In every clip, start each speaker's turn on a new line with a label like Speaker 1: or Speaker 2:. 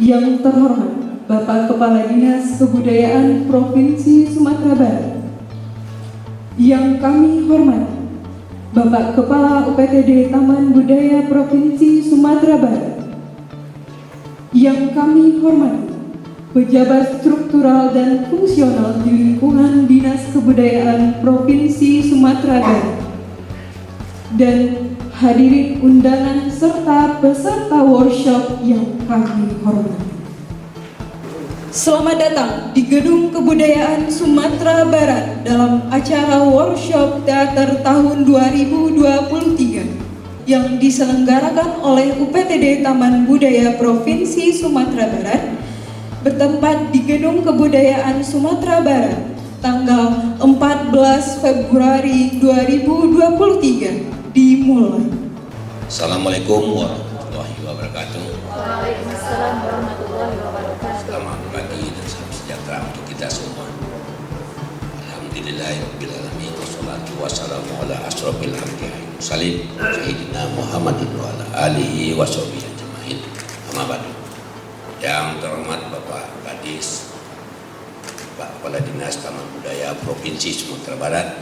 Speaker 1: Yang terhormat Bapak Kepala Dinas Kebudayaan Provinsi Sumatera Barat, yang kami hormati Bapak Kepala UPTD Taman Budaya Provinsi Sumatera Barat, yang kami hormati pejabat struktural dan fungsional di lingkungan Dinas Kebudayaan Provinsi Sumatera Barat, dan hadirin undangan serta peserta workshop yang kami hormati. Selamat datang di Gedung Kebudayaan Sumatera Barat dalam acara workshop teater tahun 2023 yang diselenggarakan oleh UPTD Taman Budaya Provinsi Sumatera Barat bertempat di Gedung Kebudayaan Sumatera Barat tanggal 14 Februari 2023 dimulai.
Speaker 2: Assalamualaikum warahmatullahi wabarakatuh.
Speaker 3: Waalaikumsalam warahmatullahi wabarakatuh.
Speaker 2: Selamat pagi dan salam sejahtera untuk kita semua. Alhamdulillahirabbil alamin wassalatu wassalamu ala asrofil anbiya'i wal mursalin sayyidina Muhammadin wa ala alihi washabihi ajmain. Amma ba'du. Yang terhormat Bapak Kadis, Pak Kepala Dinas Taman Budaya Provinsi Sumatera Barat,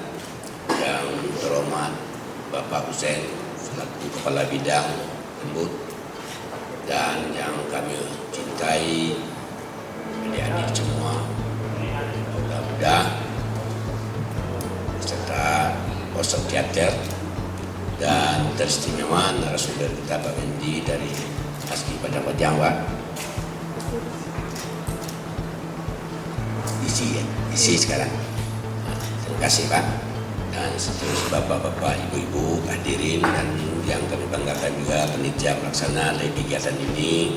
Speaker 2: yang terhormat Bapak Husein selaku Kepala Bidang Lembut, dan yang kami cintai adik-adik semua, mudah-mudahan beserta workshop teater dan teristimewa narasumber kita Pak Wendy dari Aski Padang Jawa. Isi sekarang. Terima kasih Pak. Dan seterusnya Bapak-Bapak, Ibu-Ibu, hadirin, dan yang kami banggakan juga panitia pelaksana dari kegiatan ini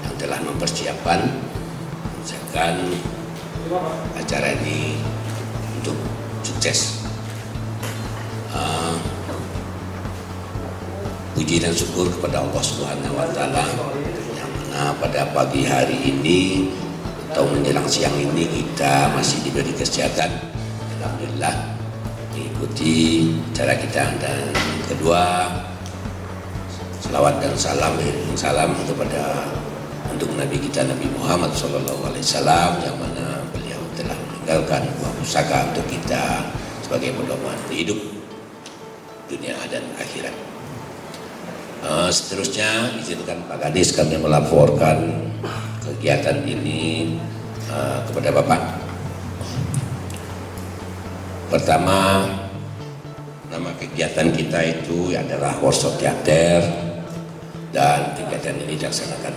Speaker 2: yang telah mempersiapkan acara ini untuk sukses. Puji dan syukur kepada Allah Subhanahu wa Ta'ala yang mana pada pagi hari ini atau menjelang siang ini kita masih diberi kesehatan, alhamdulillah, mengikuti cara kita. Dan kedua, selawat dan salam untuk Nabi kita Nabi Muhammad SAW, yang mana beliau telah meninggalkan buah pusaka untuk kita sebagai pedoman hidup dunia dan akhirat. Seterusnya izinkan Pak Kadis kami melaporkan kegiatan ini kepada Bapak. Pertama, nama kegiatan kita itu adalah workshop teater, dan kegiatan ini dilaksanakan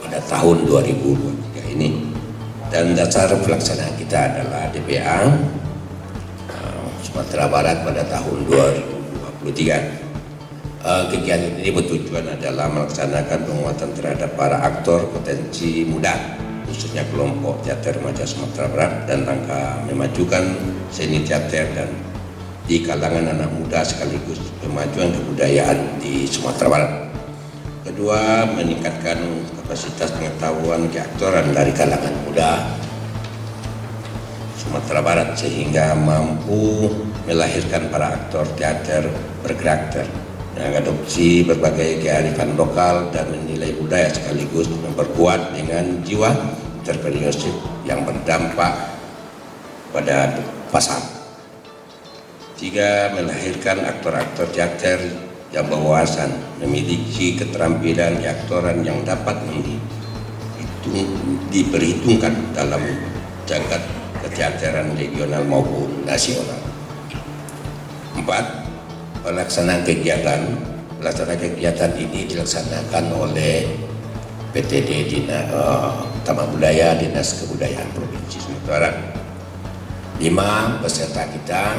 Speaker 2: pada tahun 2023 ini, dan dasar pelaksanaan kita adalah DPA Sumatera Barat pada tahun 2023. Kegiatan ini bertujuan adalah melaksanakan penguatan terhadap para aktor potensi muda, khususnya kelompok teater remaja Sumatera Barat, dan rangka memajukan seni teater dan di kalangan anak muda sekaligus kemajuan kebudayaan di Sumatera Barat. Kedua, meningkatkan kapasitas pengetahuan keaktoran dari kalangan muda Sumatera Barat sehingga mampu melahirkan para aktor teater berkarakter yang adopsi berbagai kearifan lokal dan menilai budaya sekaligus memperkuat dengan jiwa entrepreneurship yang berdampak pada pasar. Tiga, melahirkan aktor-aktor teater yang berwawasan, memiliki keterampilan keaktoran yang dapat diperhitungkan dalam jagat keteateran regional maupun nasional. Empat, pelaksanaan kegiatan ini dilaksanakan oleh PTD Taman Budaya Dinas Kebudayaan Provinsi Sumatera Barat. 5, peserta kita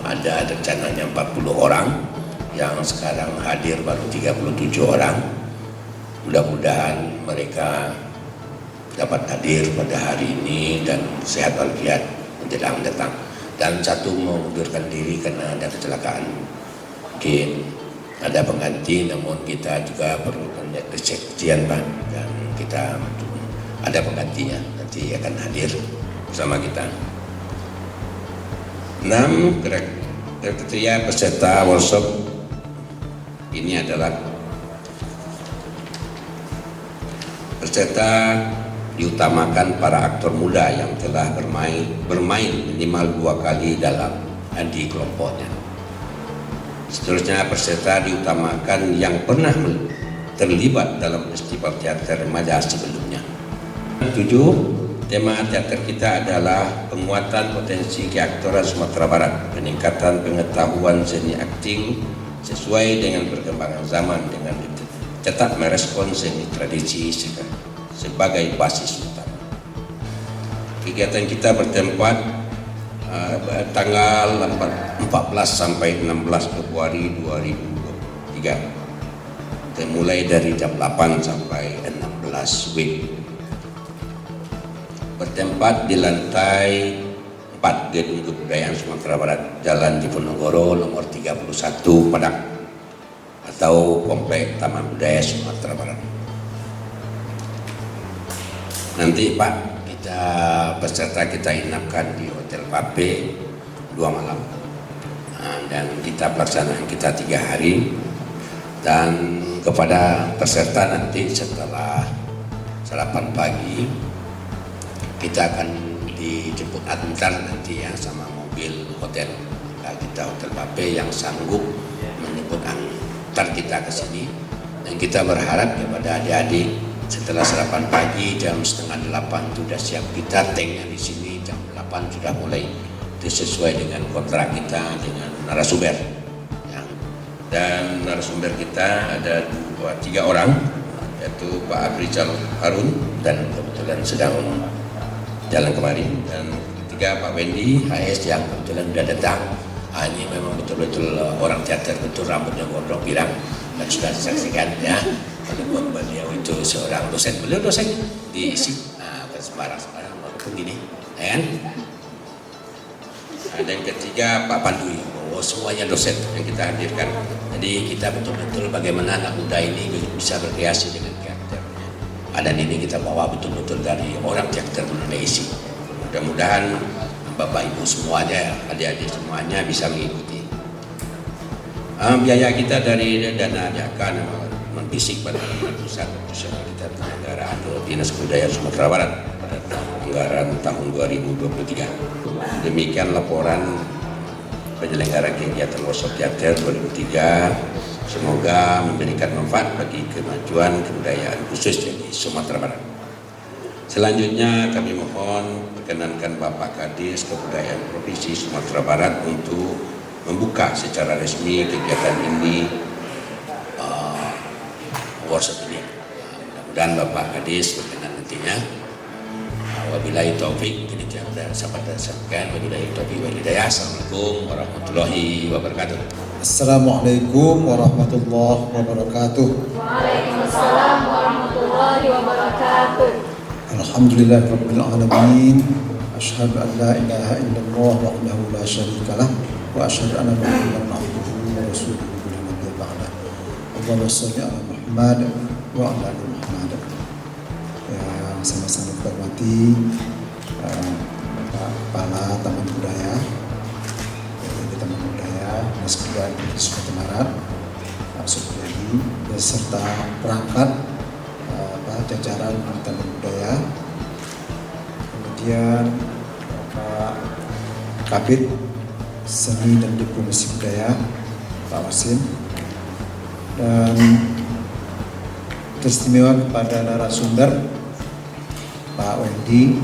Speaker 2: ada rencananya 40 orang, yang sekarang hadir baru 37 orang. Mudah-mudahan mereka dapat hadir pada hari ini dan sehat walafiat menjelang datang. Dan satu mengundurkan diri karena ada kecelakaan. Mungkin ada pengganti, namun kita juga perlu kesaksian Pak, dan kita ada penggantinya, nanti akan hadir bersama kita. 6, kriteria peserta workshop ini adalah Peserta diutamakan para aktor muda yang telah bermain minimal 2 kali di kelompoknya. Seterusnya peserta diutamakan yang pernah terlibat dalam festival teater remaja sebelumnya. 7. Tema teater kita adalah penguatan potensi keaktoran Sumatera Barat, peningkatan pengetahuan seni akting sesuai dengan perkembangan zaman dengan tetap merespon seni tradisi sebagai basis utama. Kegiatan kita bertempat tanggal 14 sampai 16 Februari 2023, dimulai dari jam 8 sampai 16 WIB. Bertempat di lantai 4 Gedung Kebudayaan Sumatera Barat, Jalan Diponegoro nomor 31 Padang, atau Komplek Taman Budaya Sumatera Barat. Nanti Pak, peserta kita inapkan di Hotel Pape 2 malam, dan kita pelaksanaan kita 3 hari. Dan kepada peserta nanti setelah sarapan pagi kita akan dijemput antar nanti ya sama mobil hotel. Kita Hotel Pape yang sanggup menjemput antar kita ke sini, dan kita berharap kepada adik-adik setelah sarapan pagi jam 7:30 sudah siap kita tanknya di sini, jam 8 sudah mulai. Itu sesuai dengan kontrak kita dengan narasumber. Dan narasumber kita ada 3 orang, yaitu Pak Afrizal Harun dan kebetulan sedang jalan kemarin, dan ketiga Pak Wendy HS yang kebetulan sudah datang. Ini memang betul-betul orang teater, betul rambutnya gondrong pirang, dan sudah disaksikan ya. Walaupun beliau itu seorang dosen, beliau dosen di ISI, sembarang-sembarang walaupun gini, ya kan? Dan ketiga Pak Pandu, semuanya dosen yang kita hadirkan. Jadi kita betul-betul bagaimana anak muda ini bisa berkreasi dengan teaternya. Dan ini kita bawa betul-betul dari orang teater Indonesia. Mudah-mudahan Bapak Ibu semuanya, adik-adik semuanya bisa mengikuti. Biaya kita dari dana Jaka fisik pada pusat kita penyelenggaraan Dinas Kebudayaan Sumatera Barat pada anggaran tahun 2023. Demikian laporan penyelenggaraan kegiatan workshop teater 2003. Semoga memberikan manfaat bagi kemajuan kebudayaan khususnya di Sumatera Barat. Selanjutnya kami mohon perkenankan Bapak Kadis Kebudayaan Provinsi Sumatera Barat untuk membuka secara resmi kegiatan ini, workshop ini. Mudah-mudahan Bapak Kadis berkenan nantinya. Wabillahi taufik, jadi jangan sampai sampaikan. Wabillahi taufik wal hidayah. Assalamualaikum warahmatullahi wabarakatuh.
Speaker 4: Assalamualaikum warahmatullahi wabarakatuh.
Speaker 3: Waalaikumsalam warahmatullahi wabarakatuh.
Speaker 4: Alhamdulillahirabbil alamin. Asyhadu an la ilaha illallah wahdahu la syarikalah wa asyhadu anna Muhammadan abduhu wa rasuluhu la nabiyya ba'da. Allahumma shalli ala Muhammad wa ala ali Muhammad. Yang sama-sama hormati Bapak Kepala Taman Budaya, Taman Budaya Dinas Kebudayaan Provinsi Sumatera Barat, Pak Supriyadi, beserta perangkat jajaran Taman Budaya, kemudian Pak Kabid Seni dan Diplomasi Budaya Pak Wasim, dan teristimewa kepada narasumber Pak Wendy,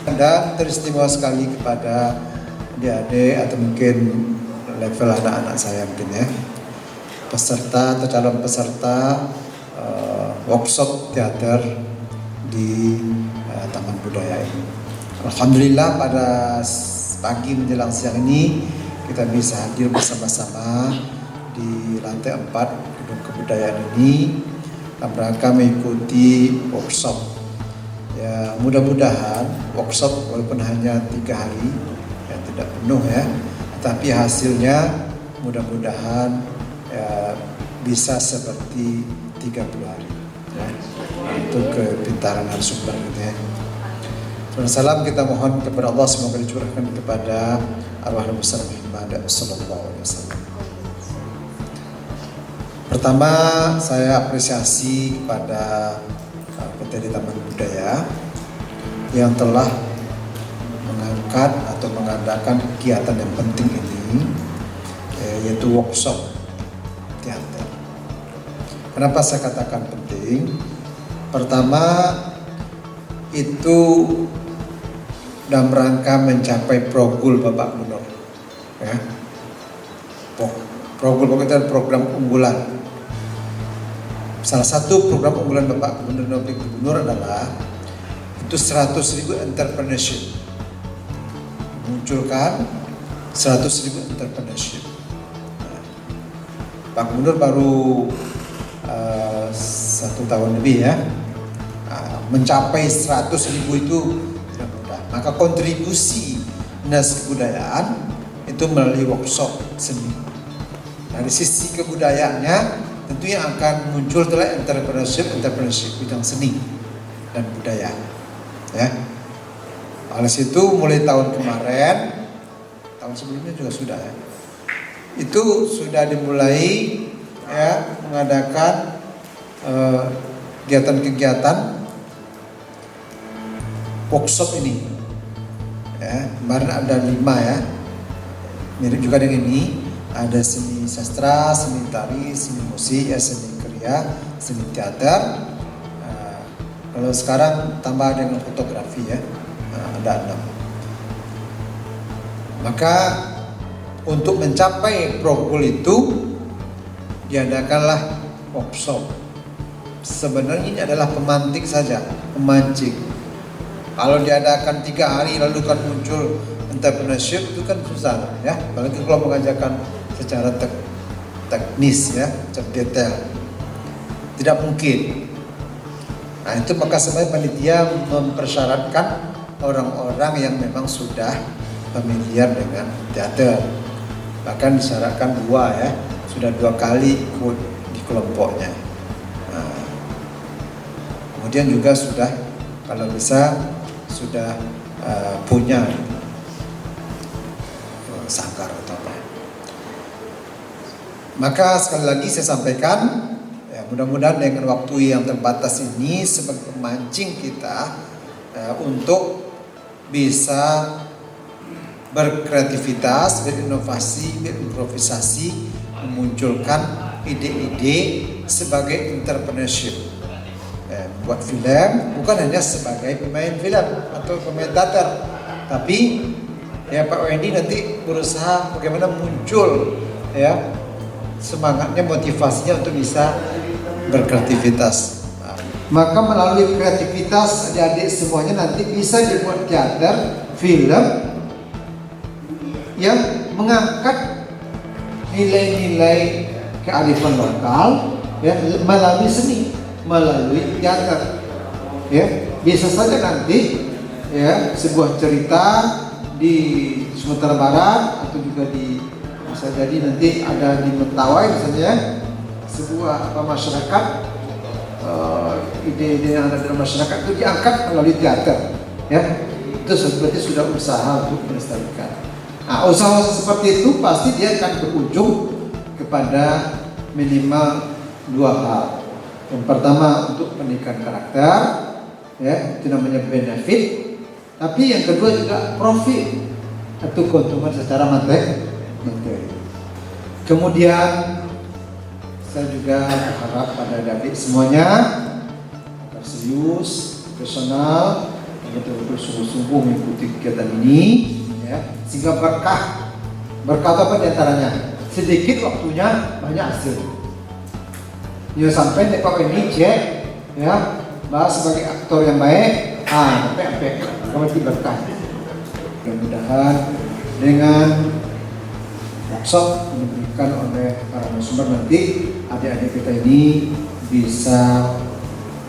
Speaker 4: dan teristimewa sekali kepada adik-adik atau mungkin level anak-anak saya mungkin ya, peserta atau calon peserta workshop teater di Taman Budaya ini. Alhamdulillah pada pagi menjelang siang ini kita bisa hadir bersama-sama di lantai 4 Gedung Kebudayaan ini dalam rangka mengikuti workshop. Ya, mudah-mudahan workshop walaupun hanya 3 hari, ya tidak penuh ya, tapi hasilnya mudah-mudahan ya, bisa seperti 30 hari. Ya, itu kepintaran narasumber gitu ya. Salam kita mohon kepada Allah semoga dicurahkan kepada arwah Nabi besar Muhammad sallallahu alaihi wasallam. Pertama, saya apresiasi kepada PT kita di Taman Budaya yang telah mengangkat atau mengadakan kegiatan yang penting ini, yaitu workshop teater. Kenapa saya katakan penting? Pertama, itu dalam rangka mencapai Progul Bapak Gubernur, ya. Progul itu program unggulan. Salah satu program unggulan Bapak Gubernur adalah itu 100.000 entrepreneurship, munculkan 100.000 entrepreneurship. Pak Gubernur baru 1 tahun lebih ya, mencapai 100.000 itu tidak mudah. Maka kontribusi Dinas Kebudayaan itu melalui workshop seni. Dari sisi kebudayaannya tentunya akan muncul telah entrepreneurship bidang seni dan budaya, ya. Oleh situ mulai tahun kemarin, tahun sebelumnya juga sudah ya, itu sudah dimulai ya mengadakan kegiatan-kegiatan workshop ini. Ya, kemarin ada 5 ya, mirip juga dengan ini. Ada seni sastra, seni tari, seni musik, ya, seni kriya, seni teater. Kalau sekarang tambah dengan fotografi ya, ada 6. Maka untuk mencapai Progul itu diadakanlah workshop. Sebenarnya ini adalah pemantik saja, pemancing. Kalau diadakan 3 hari lalu kan muncul entrepreneurship, itu kan susah ya. Apalagi kalau mengajarkan secara teknis ya, secara detail, tidak mungkin. Nah itu maka sebenarnya panitia mempersyaratkan orang-orang yang memang sudah familiar dengan teater. Bahkan disyaratkan 2 ya, sudah 2 kali ikut di kelompoknya. Nah, kemudian juga sudah kalau bisa sudah punya sanggar atau apa. Maka sekali lagi saya sampaikan, ya, mudah-mudahan dengan waktu yang terbatas ini sebagai pemancing kita untuk bisa berkreativitas, berinovasi, berimprovisasi, memunculkan ide-ide sebagai entrepreneurship. Buat film bukan hanya sebagai pemain film atau pemain teater, tapi ya Pak Wendy nanti berusaha bagaimana muncul ya semangatnya, motivasinya untuk bisa berkreativitas. Maka melalui kreativitas adik-adik semuanya nanti bisa dibuat teater, film yang mengangkat nilai-nilai kearifan lokal ya melalui seni, melalui teater. Ya, bisa saja nanti ya sebuah cerita di Sumatera Barat atau juga bisa jadi nanti ada di Mentawai misalnya, sebuah masyarakat, ide-ide yang ada dalam masyarakat itu diangkat melalui teater, ya itu berarti sudah usaha untuk melestarikan. Nah, usaha seperti itu pasti dia akan berujung kepada minimal 2 hal. Yang pertama untuk pendidikan karakter, ya itu namanya benefit. Tapi yang kedua juga profit atau keuntungan secara materi. Kemudian saya juga berharap pada adik apa agar serius, profesional, betul-betul sungguh-sungguh mengikuti kegiatan ini, ya, sehingga berkah apa diantaranya? Sedikit waktunya, banyak hasil. Ya sampai Pak ini cek, ya, bahas sebagai aktor yang baik, sampai berkah. Mudah-mudahan dengan workshop diberikan oleh para narasumber nanti adik-adik kita ini bisa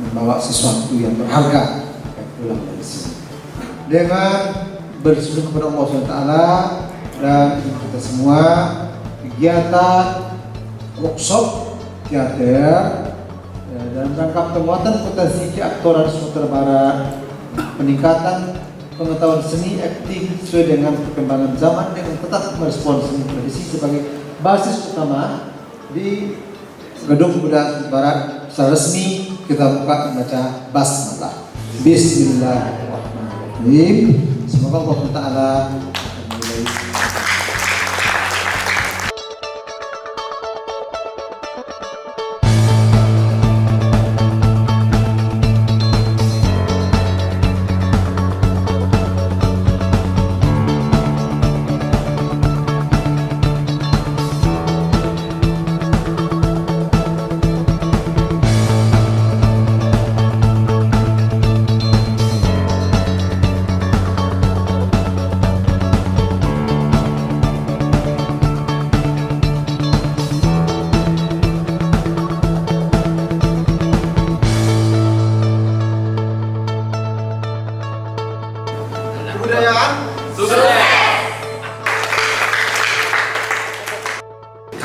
Speaker 4: membawa sesuatu yang berharga pulang dari sini. Dengan bersyukur kepada Allah SWT dan kita semua, kegiatan workshop teater dalam rangka penguatan potensi keaktoran Sumatera Barat, peningkatan pengetahuan seni akting sesuai dengan perkembangan zaman dengan tetap merespon seni tradisi sebagai basis utama di Gedung Budaya Barat secara resmi kita buka membaca basmalah. Bismillahirrahmanirrahim. Semoga Allah Ta'ala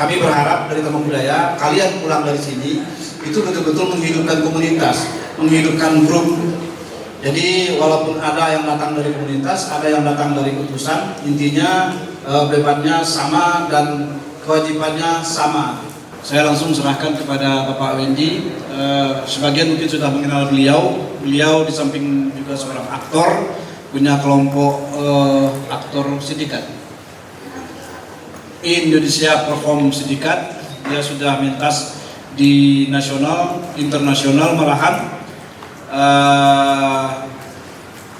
Speaker 5: Kami berharap dari Taman Budaya, kalian pulang dari sini itu betul-betul menghidupkan komunitas, menghidupkan grup. Jadi walaupun ada yang datang dari komunitas, ada yang datang dari utusan, intinya bebannya sama dan kewajibannya sama. Saya langsung serahkan kepada Bapak Wendy. Sebagian mungkin sudah mengenal beliau. Beliau di samping juga seorang aktor, punya kelompok aktor sindikat. Indonesia Perform Sindikat, dia sudah mentas di nasional, internasional malahan.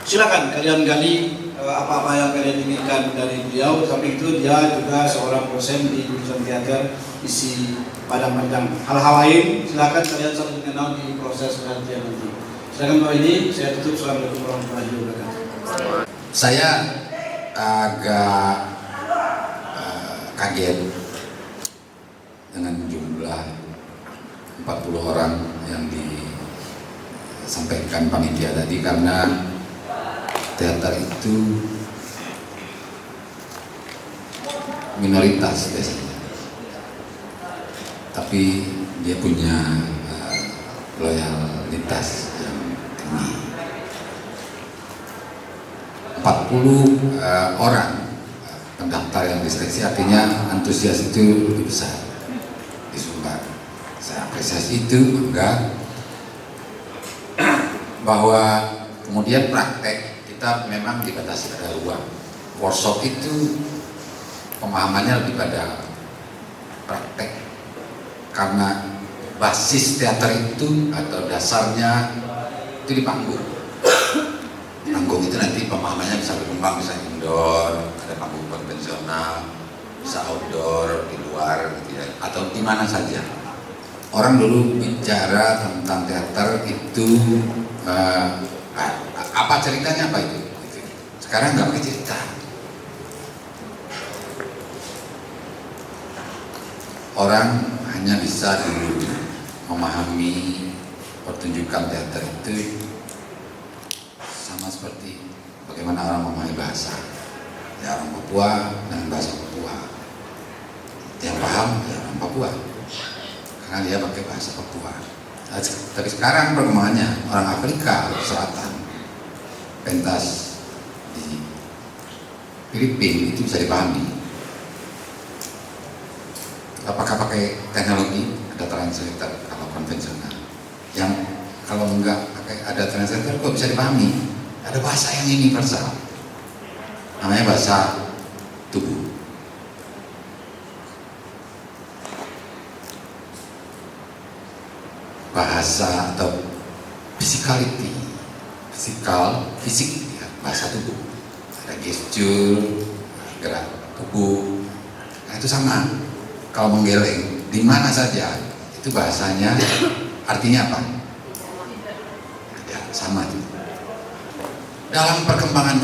Speaker 5: Silakan kalian gali apa-apa yang kalian inginkan dari beliau. Tapi itu dia juga seorang dosen di jurusan teater isi Padang Panjang. Hal-hal lain silakan kalian saling mengenal di proses penantian nanti. Silakan Pak ini, saya tutup. Assalamualaikum warahmatullahi wabarakatuh.
Speaker 6: Saya agak kaget dengan jumlah 40 orang yang disampaikan panitia tadi, karena teater itu minoritas biasanya, tapi dia punya loyalitas yang tinggi. 40 orang pendaftar yang diseleksi, artinya antusias itu lebih besar di Sumbar. Saya apresiasi itu, enggak. Bahwa kemudian praktek kita memang dibatasi pada ruang. Workshop itu pemahamannya lebih pada praktek, karena basis teater itu atau dasarnya itu di panggung. Panggung itu nanti pemahamannya bisa berkembang, bisa indoor, ada panggung konvensional, bisa outdoor, di luar gitu ya, atau di mana saja. Orang dulu bicara tentang teater itu apa ceritanya, apa itu? Sekarang nggak pakai cerita. Orang hanya bisa dulu memahami pertunjukan teater itu sama seperti bagaimana orang memahami bahasa. Ya, orang Papua dengan bahasa Papua. Yang paham ya orang Papua, karena dia pakai bahasa Papua. Tapi sekarang perkembangannya orang Afrika Selatan pentas di Filipina itu bisa dipahami. Apakah pakai teknologi? Ada translator kalau konvensional. Yang kalau enggak pakai ada translator kok bisa dipahami? Ada bahasa yang universal, namanya bahasa tubuh. Bahasa atau physicality, fisik ya, bahasa tubuh. Ada gestur, gerak tubuh. Nah, itu sama. Kalau menggeleng di mana saja itu bahasanya artinya apa? Ya, sama itu. Dalam perkembangan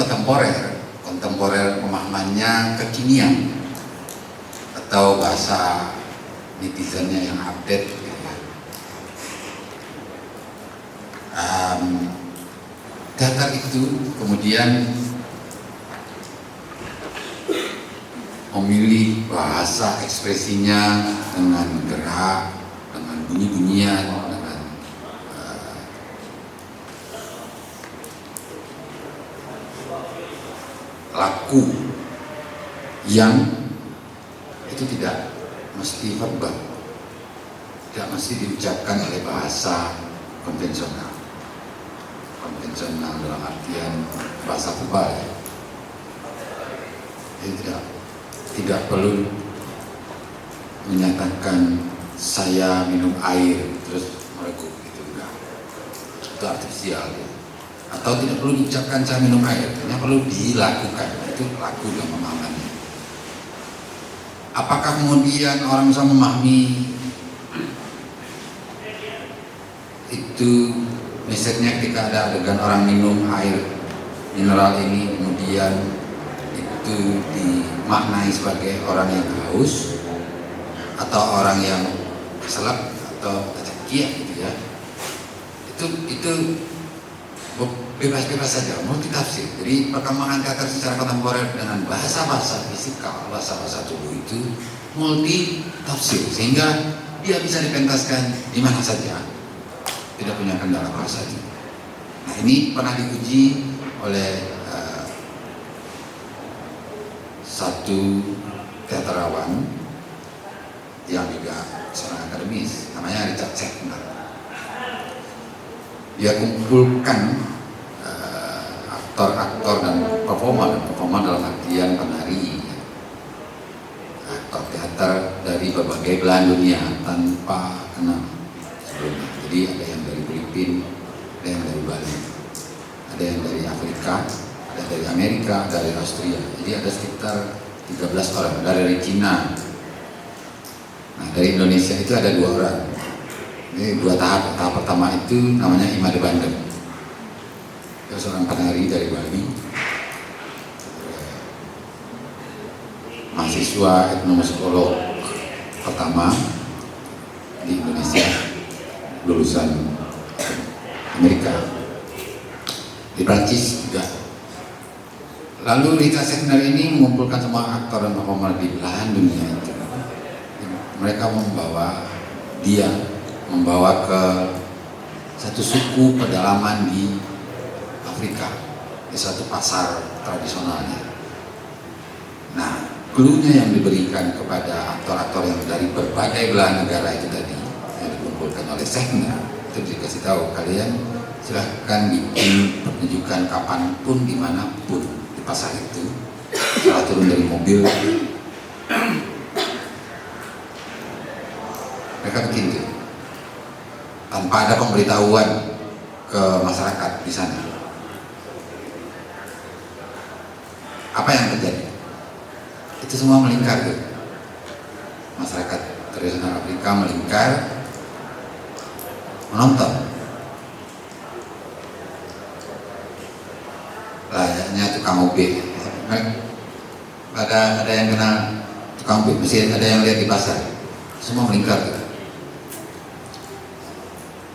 Speaker 6: kontemporer pemahamannya kekinian atau bahasa netizennya yang update gitu ya. Teater itu kemudian memilih bahasa ekspresinya dengan gerak, dengan bunyi-bunyian, dengan laku yang itu tidak mesti verbal, tidak mesti diucapkan oleh bahasa konvensional. Konvensional dalam artian bahasa kebal ya. Jadi tidak perlu menyatakan saya minum air terus merekuk, itu enggak. Itu artifisial ya. Atau tidak perlu diucapkan saya minum air, hanya perlu dilakukan. Itu laku dalam pemahamannya. Apakah kemudian orang bisa memahami itu misalnya ketika ada adegan orang minum air mineral ini, kemudian itu dimaknai sebagai orang yang haus atau orang yang keselak atau kecekik gitu ya, itu bebas-bebas saja, multitafsir. Jadi perkembangan teater secara kontemporer dengan bahasa-bahasa fisikal, bahasa-bahasa tubuh itu multitafsir, sehingga dia bisa dipentaskan di mana saja, tidak punya kendala bahasa itu. Nah, ini pernah diuji oleh satu teaterawan yang juga seorang akademis, namanya Richard Schechner. Dia kumpulkan aktor-aktor dan performer dalam artian penari, aktor teater dari berbagai belahan dunia tanpa kenal sebelumnya. Jadi ada yang dari Filipina, ada yang dari Bali, ada yang dari Afrika, ada dari Amerika, ada dari Austria. Jadi ada sekitar 13 orang, ada dari Cina. Nah, dari Indonesia itu ada 2 orang. Ini 2 tahap. Tahap pertama itu namanya Imade Bandem. Dia seorang penari dari Bali, mahasiswa etnomusikolog pertama di Indonesia, lulusan Amerika, di Prancis juga. Lalu Richard Schechner ini mengumpulkan semua aktor dan performer di belahan dunia itu. Mereka membawa ke satu suku pedalaman di Afrika, di satu pasar tradisionalnya. Nah, clue-nya yang diberikan kepada aktor-aktor yang dari berbagai belahan negara itu tadi, yang dikumpulkan oleh Schechner, itu dikasih tahu, kalian silahkan bikin pertunjukan kapanpun, dimanapun di pasar itu. Setelah turun dari mobil, mereka bikin itu tanpa ada pemberitahuan ke masyarakat di sana. Apa yang terjadi? Itu semua melingkar tuh. Masyarakat tradisional Afrika melingkar menonton. Layaknya tukang OB. Ada yang kenal tukang OB, mesti ada yang lihat di pasar. Semua melingkar tuh.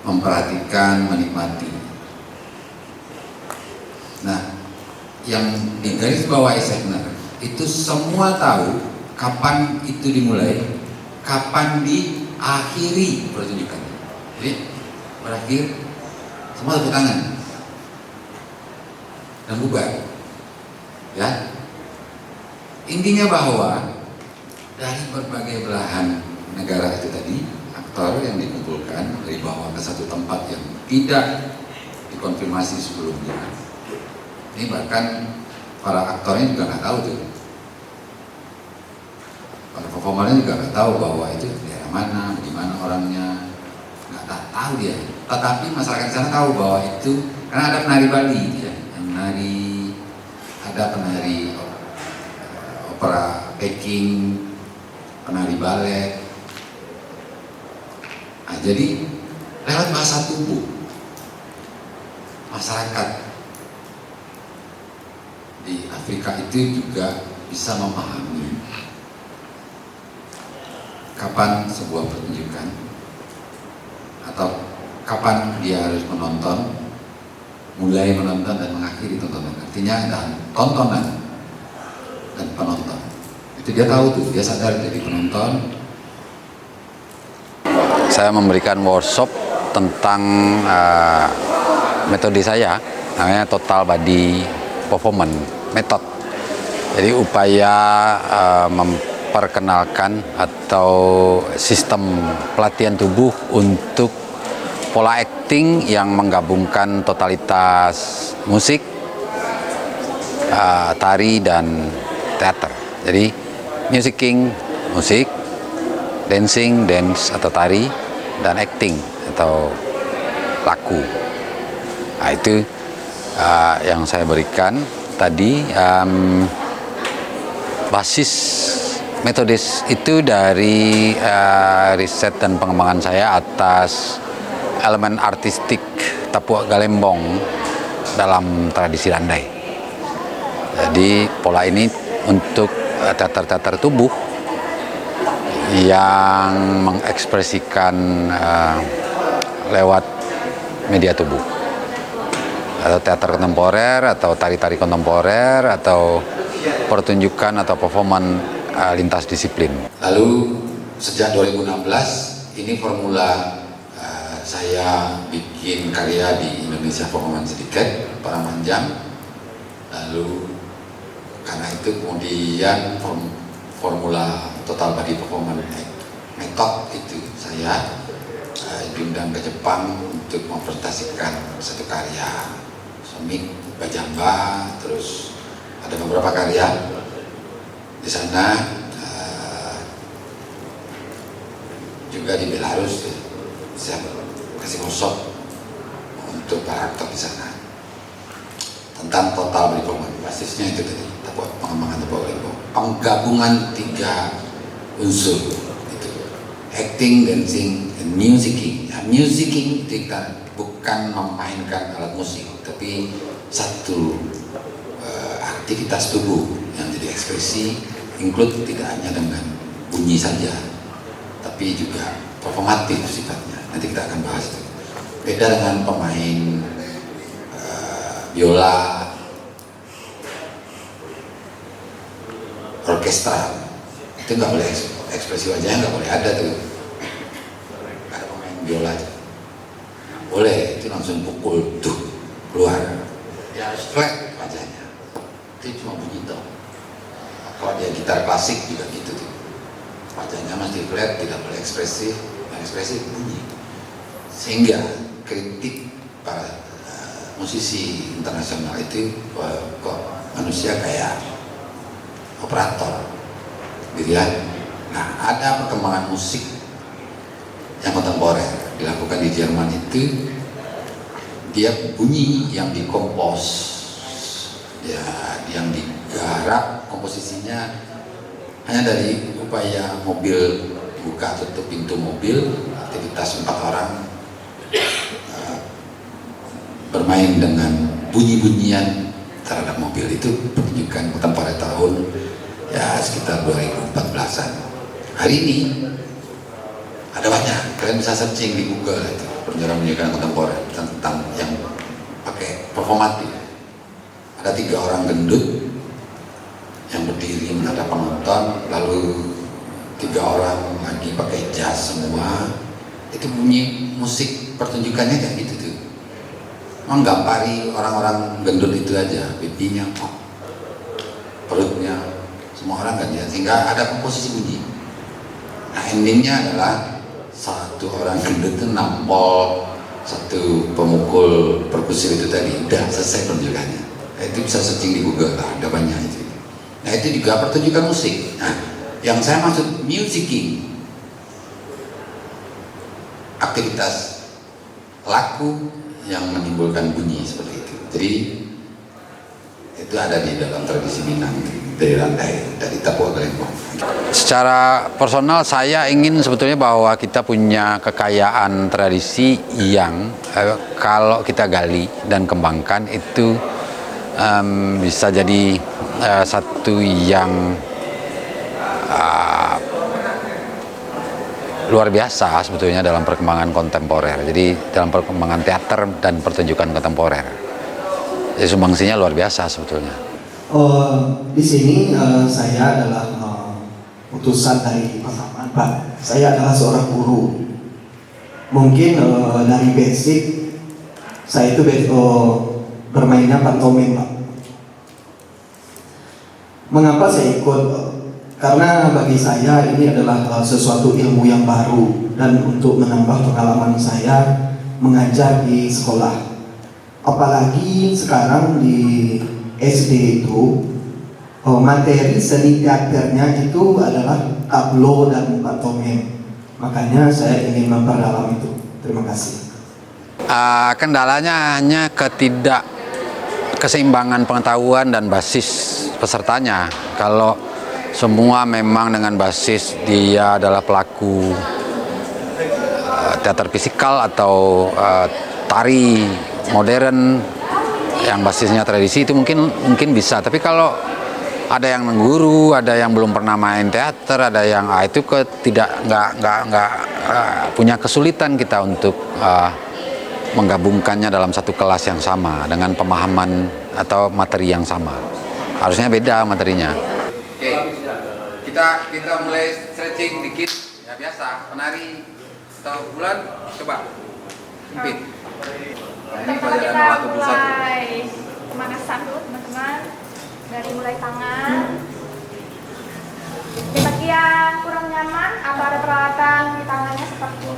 Speaker 6: Memperhatikan, menikmati. Nah, yang digaris bawahi Schechner itu semua tahu kapan itu dimulai, kapan diakhiri pertunjukan. Jadi berakhir, semua tepuk tangan dan bubar. Ya, intinya bahwa dari berbagai belahan negara itu tadi, aktor yang dikumpulkan dibawa ke satu tempat yang tidak dikonfirmasi sebelumnya. Ini bahkan para aktornya juga nggak tahu tuh, para performernya juga nggak tahu bahwa itu daerah mana, gimana orangnya, nggak tahu dia. Tetapi masyarakat di sana tahu bahwa itu karena ada penari Bali, ya, yang menari, ada penari opera Peking, penari balet. Nah, jadi lewat bahasa tubuh masyarakat di Afrika itu juga bisa memahami kapan sebuah pertunjukan atau kapan dia harus menonton, mulai menonton dan mengakhiri tontonan. Artinya ada tontonan dan penonton. Itu dia tahu tuh, dia sadar jadi penonton. Saya memberikan workshop tentang metode saya, namanya Total Body Performance Method. Jadi upaya memperkenalkan atau sistem pelatihan tubuh untuk pola acting yang menggabungkan totalitas musik, tari, dan teater. Jadi musicking, musik, dancing, dance atau tari, dan acting atau laku. Nah, itu yang saya berikan tadi. Basis metodis itu dari riset dan pengembangan saya atas elemen artistik Tapua Galembong dalam tradisi Landai. Jadi pola ini untuk teater-teater tubuh yang mengekspresikan lewat media tubuh, atau teater kontemporer, atau tari-tari kontemporer, atau pertunjukan atau performan lintas disiplin.
Speaker 2: Lalu sejak 2016 ini formula saya bikin karya di Indonesia Performance Syndicate Paramanjang. Lalu karena itu kemudian formula Total Body Performance Method itu saya diundang ke Jepang untuk mempresentasikan satu karya Somik Bajamba, terus ada beberapa karya di sana, juga di Belarus. Saya kasih workshop untuk para aktor di sana tentang total body performance. Basisnya itu tadi, pengembangan Tapua Galembong, penggabungan 3 unsur itu, acting, dancing, dan musicking. Nah, musicking itu bukan memainkan alat musik, tapi satu aktivitas tubuh yang jadi ekspresi, include tidak hanya dengan bunyi saja, tapi juga performatif sifatnya. Nanti kita akan bahas itu. Beda dengan pemain biola, orkestra, itu nggak boleh ekspresi wajahnya, nggak boleh ada tuh. Ada pemain biola aja boleh, itu langsung pukul tuh keluar, dia harus flat wajahnya, itu cuma bunyi toh. Kalau dia gitar klasik juga gitu tuh, wajahnya masih flat, tidak boleh ekspresif, yang ekspresif bunyi. Sehingga kritik para musisi internasional itu kok manusia kayak operator gitu ya. Nah, ada perkembangan musik yang kontemporer dilakukan di Jerman itu, dia bunyi yang dikompos, ya, yang digarap komposisinya hanya dari upaya mobil buka tutup pintu mobil, aktivitas 4 orang bermain dengan bunyi-bunyian terhadap mobil. Itu pertunjukan kontemporer tahun ya sekitar 2014-an. Hari ini ada banyak, kalian bisa searching di Google itu pertunjukan kontemporer tentang yang pakai performatif. Ada 3 orang gendut yang berdiri menghadap penonton, lalu 3 orang lagi pakai jas semua. Itu bunyi musik pertunjukannya kayak gitu tuh, menggambarkan orang-orang gendut itu aja, pipinya, perutnya, semua orang kan ya, sehingga ada komposisi bunyi. Nah, endingnya adalah satu orang gendut itu nampol satu pemukul perkusi itu tadi, udah selesai pertunjukannya. Nah, itu bisa searching di Google lah, ada banyak itu. Nah, itu juga pertunjukan musik. Nah, yang saya maksud musicking, aktivitas laku yang menimbulkan bunyi seperti itu. Jadi itu ada di dalam tradisi Minang dari Landai, dari Tapua Galembong.
Speaker 6: Secara personal saya ingin sebetulnya bahwa kita punya kekayaan tradisi yang kalau kita gali dan kembangkan itu bisa jadi satu yang luar biasa sebetulnya dalam perkembangan kontemporer. Jadi dalam perkembangan teater dan pertunjukan kontemporer. Jadi sumbangsinya luar biasa sebetulnya.
Speaker 7: Di sini saya adalah utusan dari pasangan, Pak. Saya adalah seorang guru. Mungkin dari basic saya itu bermainnya pantomim, Pak. Mengapa saya ikut? Karena bagi saya ini adalah sesuatu ilmu yang baru, dan untuk menambah pengalaman saya mengajar di sekolah. Apalagi sekarang di SD itu materi seni teaternya itu adalah tablo dan pantomim. Makanya saya ingin memperdalam itu. Terima kasih.
Speaker 6: Kendalanya hanya keseimbangan pengetahuan dan basis pesertanya. Kalau semua memang dengan basis dia adalah pelaku teater fisikal atau tari modern yang basisnya tradisi, itu mungkin bisa. Tapi kalau ada yang mengguru, ada yang belum pernah main teater, ada yang itu nggak punya kesulitan kita untuk menggabungkannya dalam satu kelas yang sama dengan pemahaman atau materi yang sama. Harusnya beda materinya. Oke, kita mulai stretching dikit, ya biasa. Penari atau bulan, coba impit. Ini pelajaran
Speaker 3: Kita mulai pemanasan dulu teman-teman. Dari mulai tangan. Di bagian kurang nyaman atau ada peralatan di tangannya seperti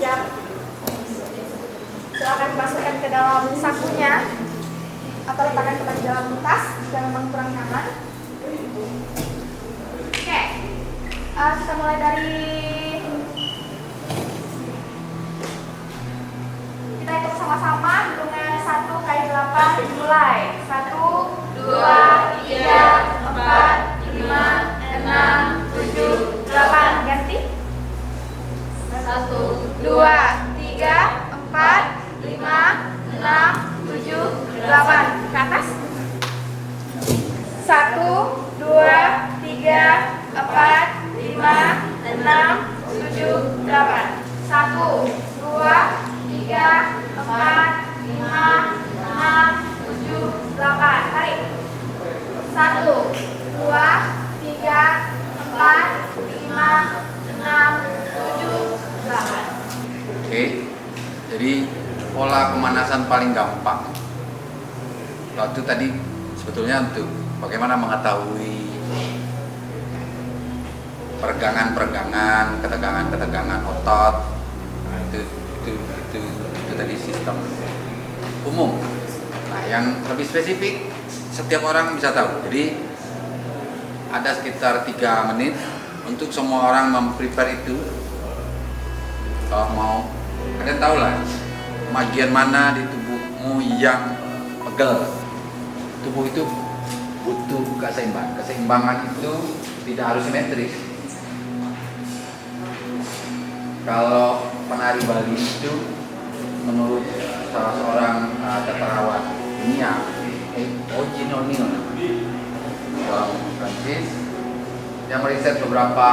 Speaker 3: jam, silakan masukkan ke dalam sakunya atau letakkan kembali dalam tas jika memang kurang nyaman. Oke, kita mulai dari kita hitung sama-sama hitungan 1 kali 8 dimulai. 1, 2, 3, 4, 5, 6, 7, 8. Ganti. 1, 2, 3, 4, 5, 6, 7, 8. Ke atas. 1, 2, 3, 4, 5, 6, 7, 8. 1, 2, 3, 4, 5, 6, 7, 8. Tarik. 1, 2, 3, 4, 5, 6, 7, 8.
Speaker 6: Oke, jadi pola pemanasan paling gampang. Waktu tadi sebetulnya untuk bagaimana mengetahui peregangan-peregangan, ketegangan-ketegangan otot. Nah, itu tadi sistem umum. Nah, yang lebih spesifik setiap orang bisa tahu. Jadi ada sekitar 3 menit untuk semua orang memprepare itu. Kalau mau, kalian tahu lah bagian mana di tubuhmu yang pegel. Tubuh itu butuh keseimbangan. Keseimbangan itu tidak harus simetris. Kalau penari Bali itu menurut salah seorang terawat dunia, O'Neill, Prancis, yang meriset beberapa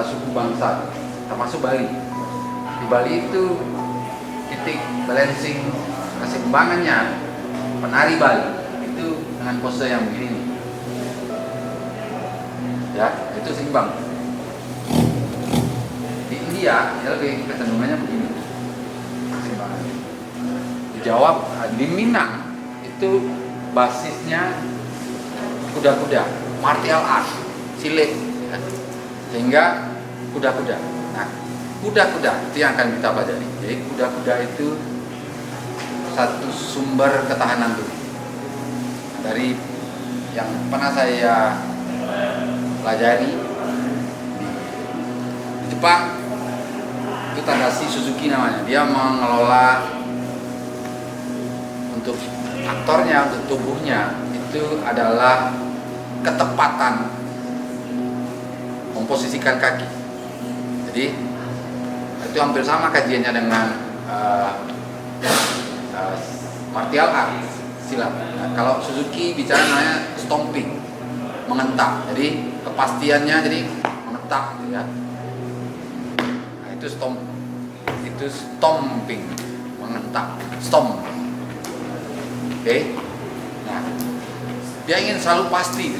Speaker 6: suku bangsa, termasuk Bali. Di Bali itu titik balancing keseimbangannya penari Bali itu dengan pose yang begini, ya itu seimbang. Di India ya lebih kecenderungannya begini, keseimbangan. Di Jawa, di Minang itu basisnya kuda-kuda, martial art, silet, ya. Sehingga kuda-kuda. Nah, kuda-kuda itu yang akan kita pelajari. Jadi kuda-kuda itu satu sumber ketahanan tubuh. Dari yang pernah saya pelajari di Jepang, itu Tadashi Suzuki namanya. Dia mengelola untuk aktornya, untuk tubuhnya itu adalah ketepatan memposisikan kaki. Jadi itu hampir sama kajiannya dengan martial art, silat. Nah, kalau Suzuki bicara namanya stomping, mengentak. Jadi kepastiannya jadi mengentak, gitu ya. Nah, itu stomping, mengentak, stomp. Oke. Nah, dia ingin selalu pasti.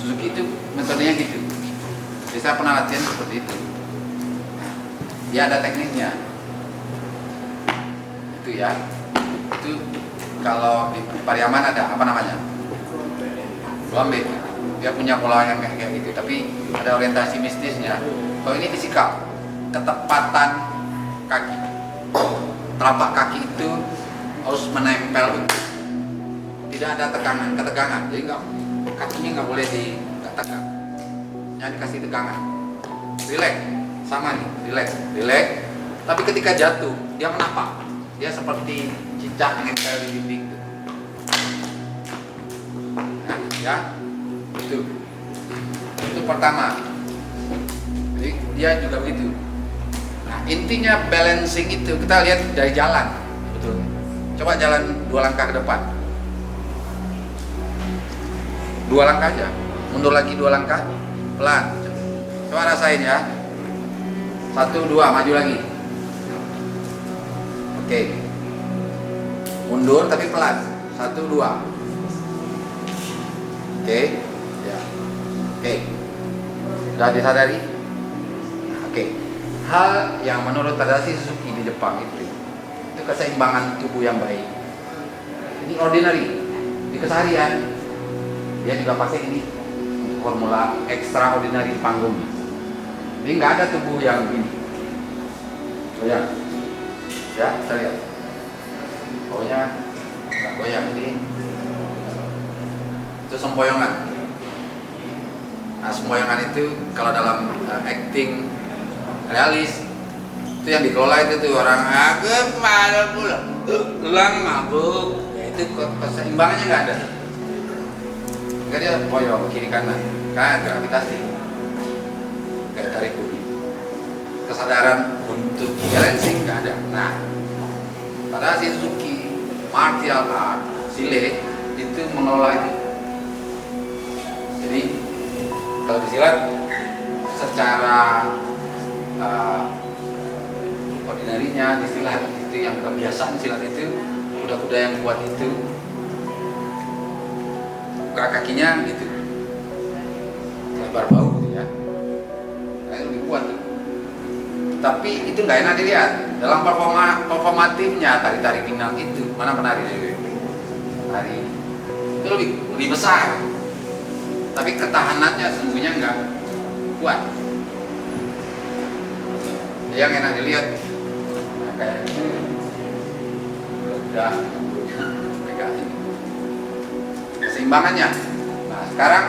Speaker 6: Suzuki itu metodenya gitu. Jadi saya pernah latihan seperti itu. Dia ada tekniknya. Itu ya. Itu kalau di Pariaman ada apa namanya? Lambe. Dia punya pola yang kayak gitu, tapi ada orientasi mistisnya. Kalau ini fisikal, ketepatan kaki. Telapak kaki itu harus menempel, tidak ada ketegangan. Jadi kakinya nggak boleh ditekan, jangan dikasih tegangan. Relax, sama nih, relax. Tapi ketika jatuh, dia menapak, dia seperti cicak nempel di dinding. Nah, ya, itu pertama. Jadi dia juga begitu. Nah, intinya balancing itu kita lihat dari jalan, betul. Coba jalan 2 langkah ke depan, 2 langkah aja, mundur lagi 2 langkah, pelan. Coba rasain ya. 1, 2, maju lagi. Oke. Mundur tapi pelan. 1, 2. Oke. Ya. Oke. Sudah disadari? Oke. Hal yang menurut Tadashi Suzuki di Jepang itu keseimbangan tubuh yang baik. Ini ordinary di keseharian. Dia juga pakai ini formula extraordinary panggung. Ini nggak ada tubuh yang begini. Goyang. Ya, saya lihat. Pokoknya nggak goyang ini. Itu sempoyongan. Nah, sempoyongan itu kalau dalam acting realis itu yang dikelola itu tuh orang agak malah pulang mabuk. Ya, itu keseimbangannya nggak ada. Enggak, dia boyong kiri kanan, kan gravitasi kayak tarik bumi. Kesadaran untuk balancing nggak ada. Nah, pada Suzuki martial art silet itu mengelola itu. Jadi kalau di silat secara ordinarinya di silat itu yang kebiasaan silat itu kuda-kuda yang kuat itu buka kakinya gitu, lebar bahu gitu ya, kayak lebih kuat tuh. Tapi itu nggak enak dilihat dalam performatifnya. Tari-tari pinggang itu mana penari tari itu lebih besar, tapi ketahanannya sesungguhnya nggak kuat. Yang enak dilihat nah, kayak ini udah pegang ini keseimbangannya. Nah, sekarang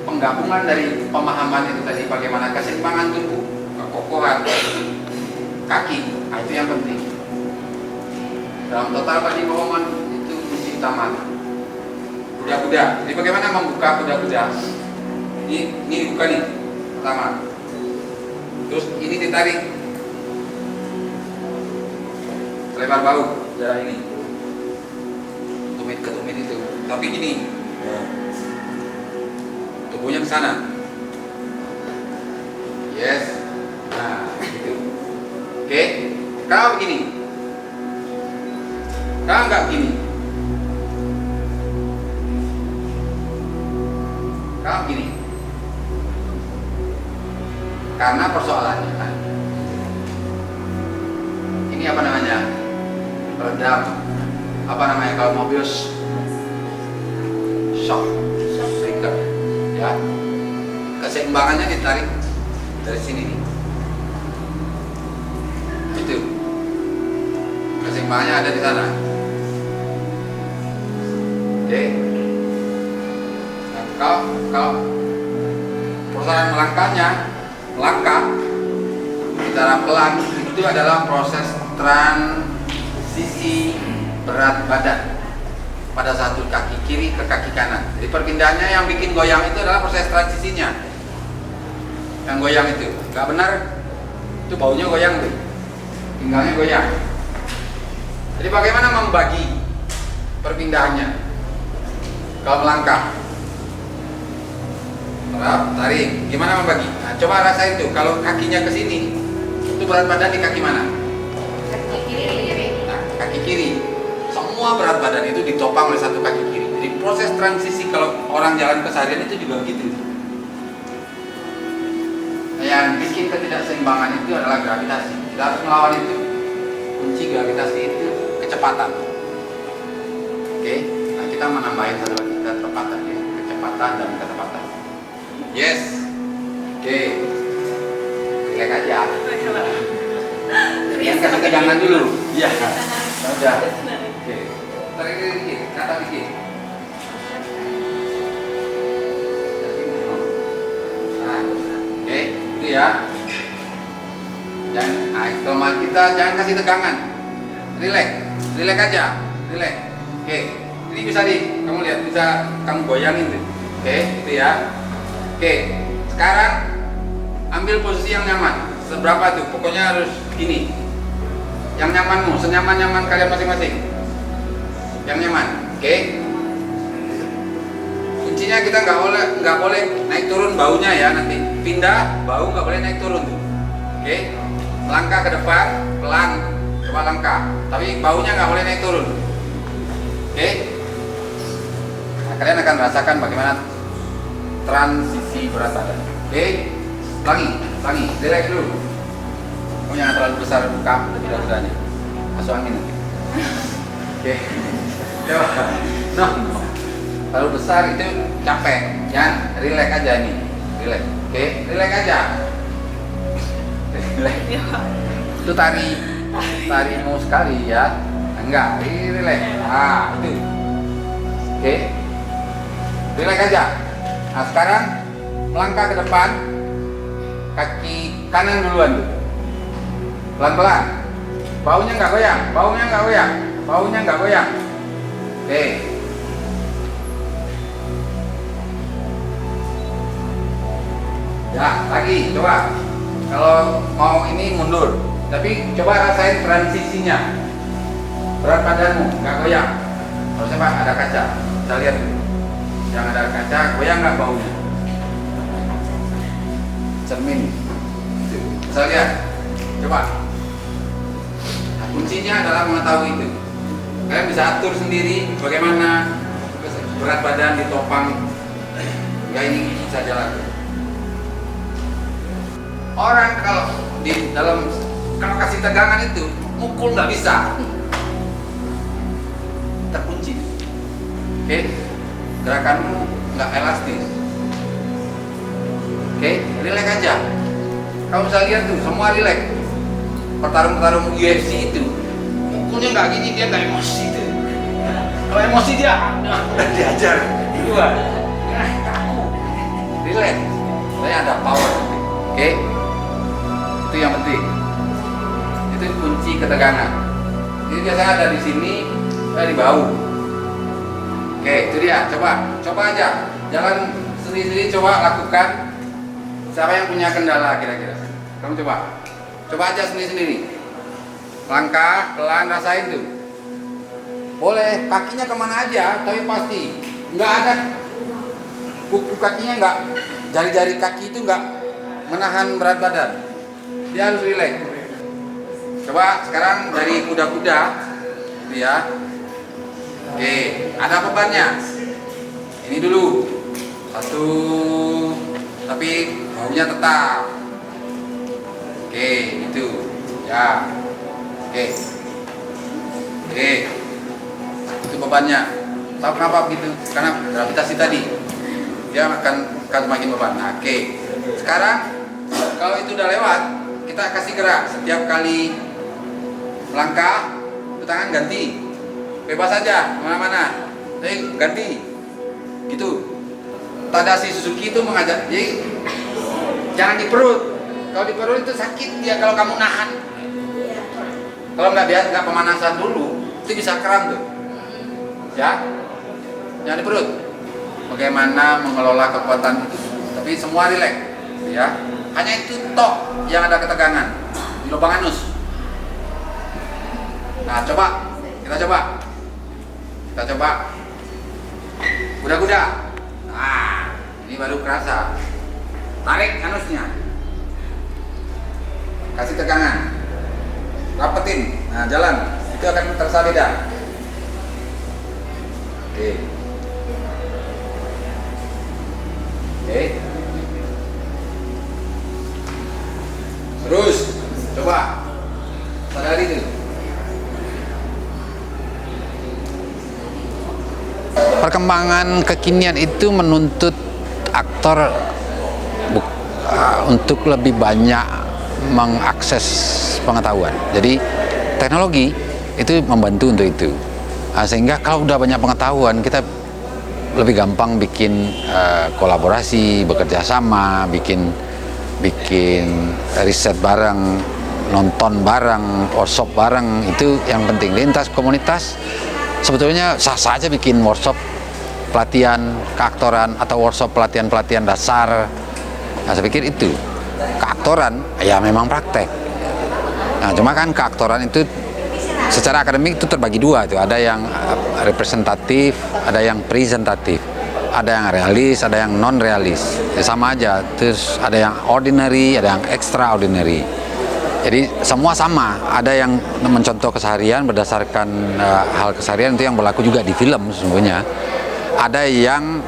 Speaker 6: penggabungan dari pemahaman itu tadi, bagaimana keseimbangan tubuh, kekokohan kaki, nah, itu yang penting. Dalam total tadi performan itu kunci utama. Kuda-kuda. Jadi bagaimana membuka kuda-kuda? Ini dibuka nih, pertama. Terus ini ditarik, lebar bahu, darah ini, tumit ke tumit itu. Tapi gini, tubuhnya ke sana. Yes. Nah, gitu. Oke. Kalau begini, kalau nggak begini, kalau begini. Karena persoalannya kan, ini apa namanya, redam, apa namanya kalau mobil shock breaker, ya, keseimbangannya ditarik dari sini nih, itu keseimbangannya ada di sana, oke. Nah, kalau persoalan melangkah secara pelan itu adalah proses transisi berat badan pada satu kaki kiri ke kaki kanan. Jadi perpindahannya yang bikin goyang itu adalah proses transisinya. Yang goyang itu nggak benar, itu baunya goyang tuh, pinggangnya goyang. Jadi bagaimana membagi perpindahannya? Kalau melangkah, tarik, gimana membagi? Nah, coba rasain tuh, kalau kakinya ke sini, itu berat badan di kaki mana?
Speaker 3: Kaki kiri.
Speaker 6: Nah, kaki kiri. Semua berat badan itu ditopang oleh satu kaki kiri. Jadi proses transisi kalau orang jalan keseharian itu juga begitu. Nah, yang bikin ketidakseimbangan itu adalah gravitasi. Kita harus melawan itu. Kunci gravitasi itu kecepatan. Oke, nah kita menambahin satu lagi ketepatan ya, kecepatan dan ketepatan. Yes. Oke. Relax aja. Yang kasih tegangan dulu. Iya. Udah. Oke. Tarik dikit, kata dikit. Nah, oke, itu ya. Jangan, kalau kita jangan kasih tegangan. Relax aja. Relax. Oke. Ini bisa kamu lihat, bisa kamu goyangin tuh. Oke, itu ya. Oke. Sekarang ambil posisi yang nyaman. Seberapa tuh? Pokoknya harus gini. Yang nyamanmu, senyaman-nyaman kalian masing-masing. Yang nyaman, oke? Kuncinya kita nggak boleh naik turun baunya ya nanti. Pindah, bau nggak boleh naik turun, oke? Langkah ke depan, pelan, coba langkah. Tapi baunya nggak boleh naik turun, oke? Nah, kalian akan rasakan bagaimana transisi berat badan, oke? Ulangi, relax dulu. Kamu jangan terlalu besar buka, udah-udahnya. Masuk angin. Oke. Coba. No. Terlalu besar itu capek. Jangan, relax aja nih. Relax. Oke, relax aja. Relax. Itu tarimu sekali ya. Enggak, relax. Ah, itu. Oke. Relax aja. Nah, sekarang melangkah ke depan. Kaki kanan duluan tuh. Pelan-pelan. Baunya nggak goyang. Oke. Ya, lagi coba. Kalau mau ini mundur. Tapi coba rasain transisinya. Berat badanmu nggak goyang. Harusnya Pak ada kaca. Kita lihat. Yang ada kaca goyang nggak baunya? Cermin. Bisa lihat. Coba. Kuncinya adalah mengetahui itu. Kalian bisa atur sendiri bagaimana berat badan ditopang. Ya ini bisa jalan. Orang kalau kasih tegangan itu mukul nggak bisa, terkunci. Oke, gerakanmu nggak elastis. Oke, relax aja. Kamu bisa lihat tuh semua relax. Petarung-petarung UFC itu mukulnya nggak gini, dia nggak emosi tuh. Kalau emosi dia diajar dua. Kaku, relax. Saya ada power, oke? Itu yang penting. Itu kunci ketegangan. Jadi biasanya ada di sini, ada di bahu. Oke, itu dia. Coba aja. Jalan sendiri-sendiri, coba lakukan. Siapa yang punya kendala kira-kira? Kamu coba aja sendiri-sendiri. Langkah, pelan, rasain tuh. Boleh, kakinya kemana aja, tapi pasti nggak ada kuku kakinya, nggak, jari-jari kaki itu nggak menahan berat badan. Dia harus relax. Coba sekarang dari kuda-kuda, gitu ya. Oke, ada bebannya. Ini dulu, satu, tapi baunya tetap. Oke, itu, ya. Oke, itu bebannya. Tahu kenapa begitu? Karena gravitasi tadi, dia akan semakin beban. Nah, oke. Sekarang kalau itu udah lewat, kita kasih gerak setiap kali melangkah, tangan ganti, bebas aja kemana-mana. Jadi ganti, gitu. Tadashi Suzuki itu mengajak, jadi jangan di perut. Kalau di perut itu sakit dia kalau kamu nahan. Kalau nggak pemanasan dulu, itu bisa kram tuh. Ya, jangan di perut. Bagaimana mengelola kekuatan itu? Tapi semua rileks, ya. Hanya itu tok yang ada ketegangan di lubang anus. Nah, kita coba. Kuda-kuda. Nah, ini baru kerasa. Tarik anusnya. Kasih tegangan. Rapetin. Nah, jalan. Itu akan terasa beda. Oke. Terus coba sadari itu. Perkembangan kekinian itu menuntut aktor untuk lebih banyak mengakses pengetahuan. Jadi teknologi itu membantu untuk itu. Sehingga kalau udah banyak pengetahuan, kita lebih gampang bikin kolaborasi, bekerja sama, bikin riset bareng, nonton bareng, workshop bareng. Itu yang penting. Lintas komunitas sebetulnya sah saja bikin workshop pelatihan keaktoran atau workshop pelatihan dasar. Nah, saya pikir itu keaktoran ya memang praktek. Nah, cuma kan keaktoran itu secara akademik itu terbagi dua tuh. Ada yang representatif, ada yang presentatif, ada yang realis, ada yang non realis. Ya, sama aja. Terus ada yang ordinary, ada yang extraordinary. Jadi semua sama. Ada yang mencontoh keseharian berdasarkan hal keseharian, itu yang berlaku juga di film sesungguhnya. Ada yang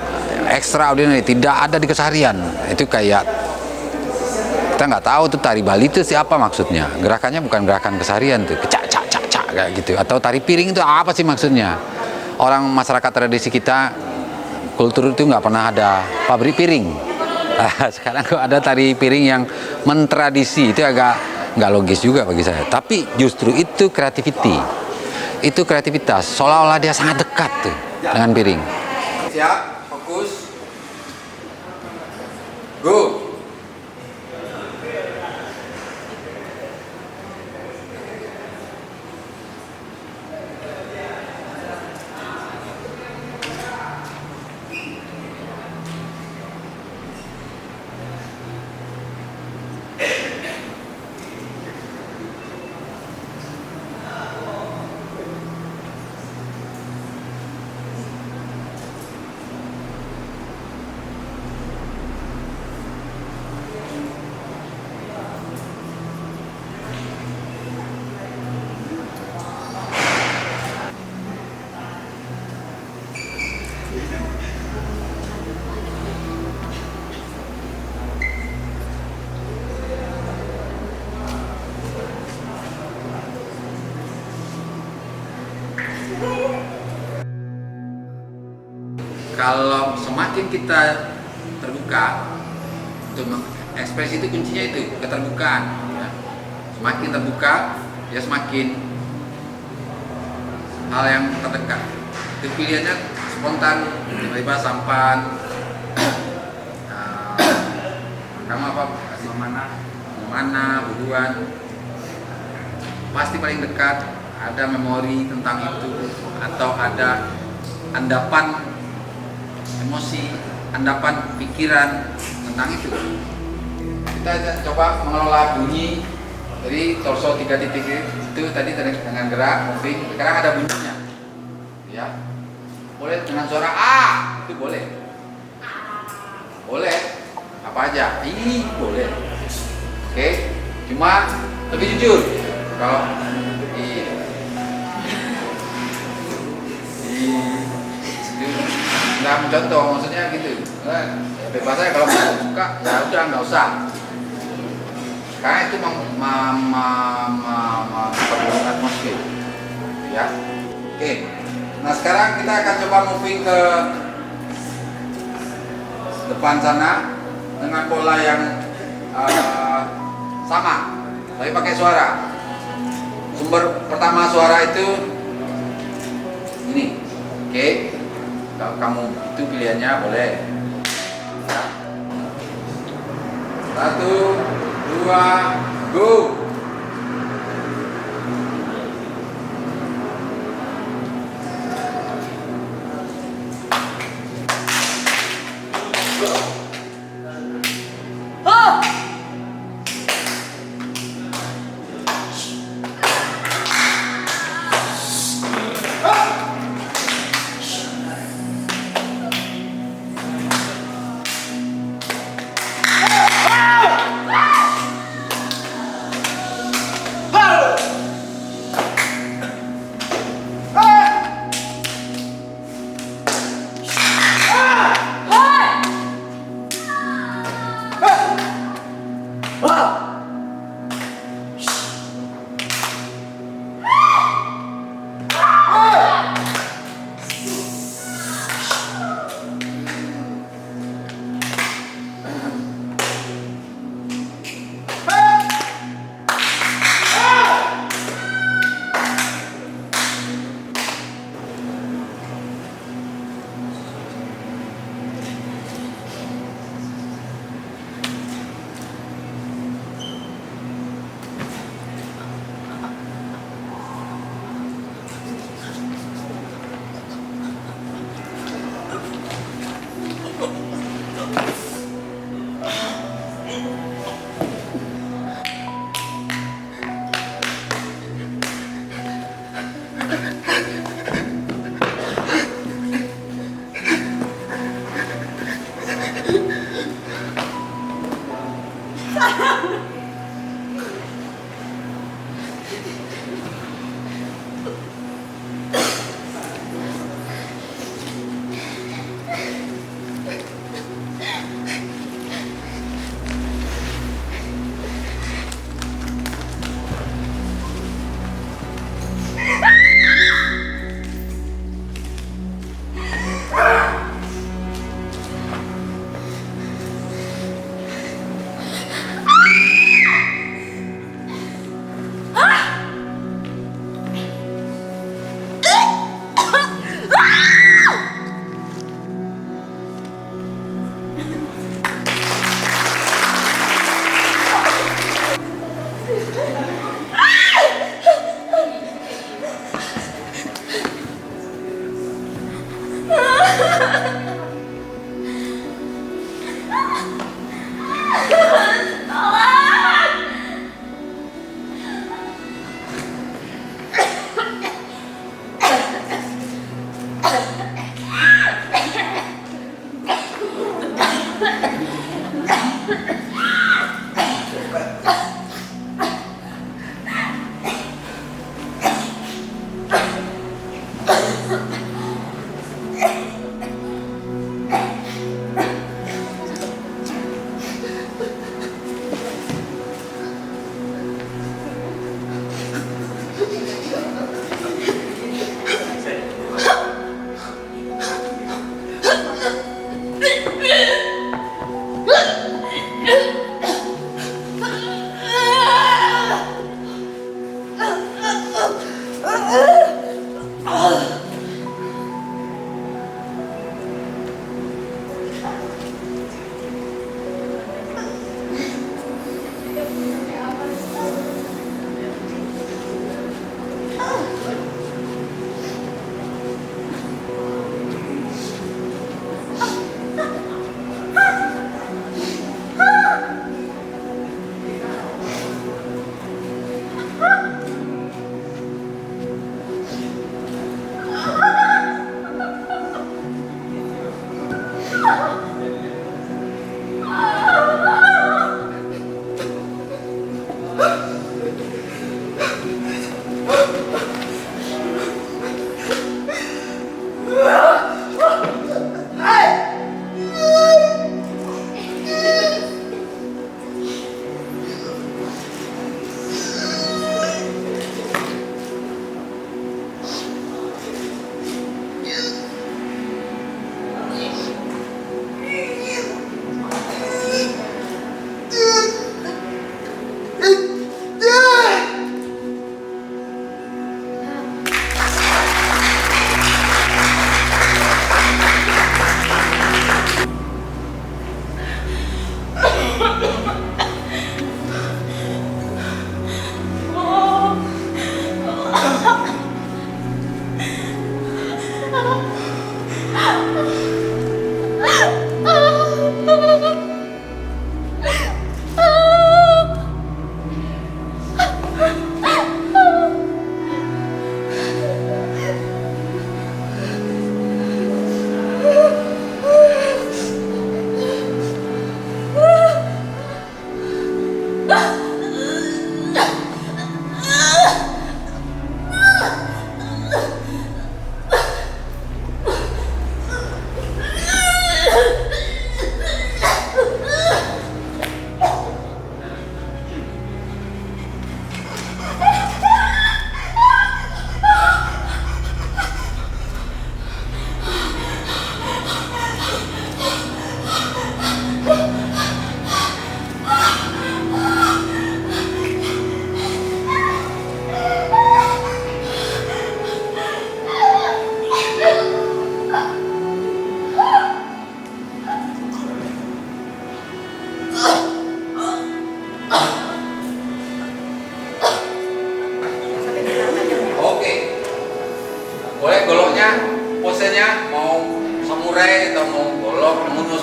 Speaker 6: extraordinary, tidak ada di keseharian. Itu kayak kita nggak tahu tuh tari Bali itu siapa maksudnya. Gerakannya bukan gerakan keseharian tuh, kecak kayak gitu. Atau tari piring itu apa sih maksudnya? Orang masyarakat tradisi kita, kultur itu nggak pernah ada pabrik piring. Sekarang kok ada tari piring yang mentradisi, itu agak nggak logis juga bagi saya. Tapi justru itu creativity, itu kreativitas. Seolah-olah dia sangat dekat tuh dengan piring. Siap, fokus, go. Kalau semakin kita terbuka untuk mengekspresi, itu kuncinya itu keterbukaan. Ya. Semakin terbuka, ya semakin hal yang terdekat. Itu pilihannya spontan, tiba-tiba sampan. Kamu apa? Kasih mana, buruan. Pasti paling dekat ada memori tentang itu, atau ada andapan emosi, andapan pikiran tentang itu. Kita coba mengelola bunyi. Jadi torso 3 titik itu tadi dengan gerak moving. Sekarang ada bunyinya, ya. Boleh dengan suara A, itu boleh. Boleh apa aja, boleh. Oke, cuma lebih jujur. Kalau nggak mencontoh, maksudnya gitu. Bebas aja, kalau nggak suka ya udah nggak usah. Karena itu memperburuk atmosfer, ya. Oke. Nah sekarang kita akan coba moving ke depan sana dengan pola yang sama, tapi pakai suara. Sumber pertama suara itu ini, oke. Kalau kamu itu pilihannya boleh. 1, 2, go.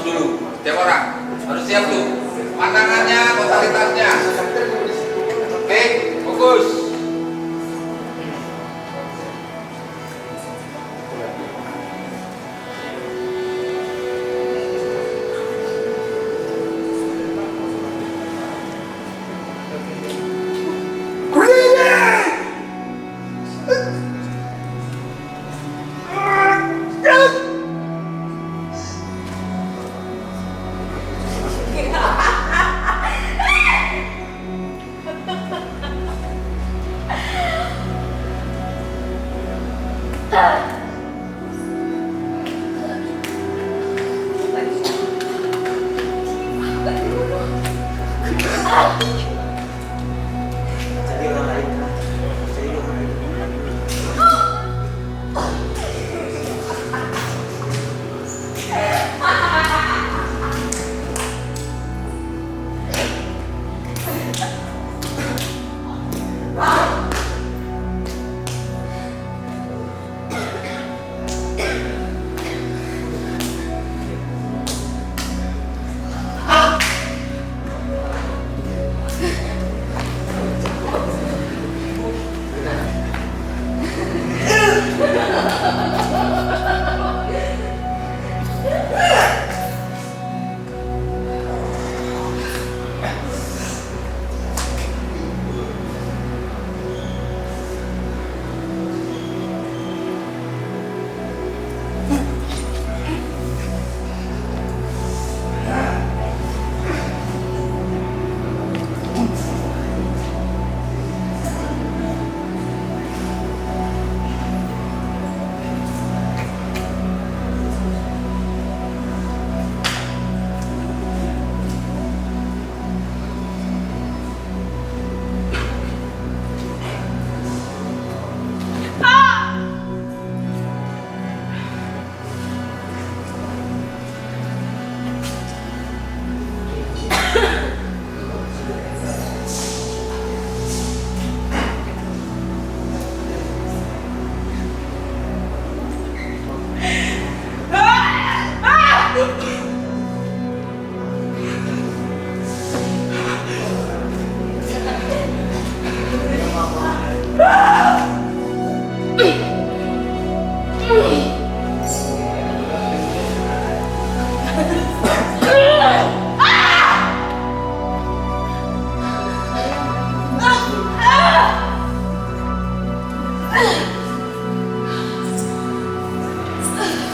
Speaker 6: dulu. Setiap orang harus siap tuh. Pandangannya, totalitasnya. Oke, fokus.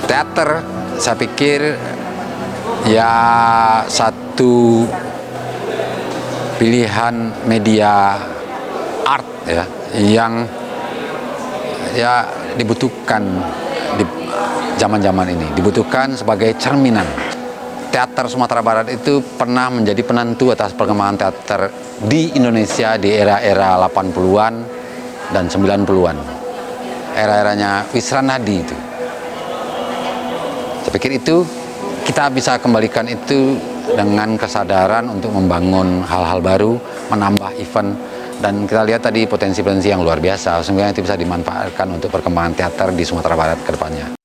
Speaker 8: Teater, saya pikir ya satu pilihan media art ya yang ya dibutuhkan di zaman-zaman ini, dibutuhkan sebagai cerminan. Teater Sumatera Barat itu pernah menjadi penentu atas perkembangan teater di Indonesia di era-era 80-an dan 90-an. Era-eranya Wisra Nadi itu. Saya pikir itu kita bisa kembalikan itu dengan kesadaran untuk membangun hal-hal baru, menambah event, dan kita lihat tadi potensi-potensi yang luar biasa, sehingga itu bisa dimanfaatkan untuk perkembangan teater di Sumatera Barat ke depannya.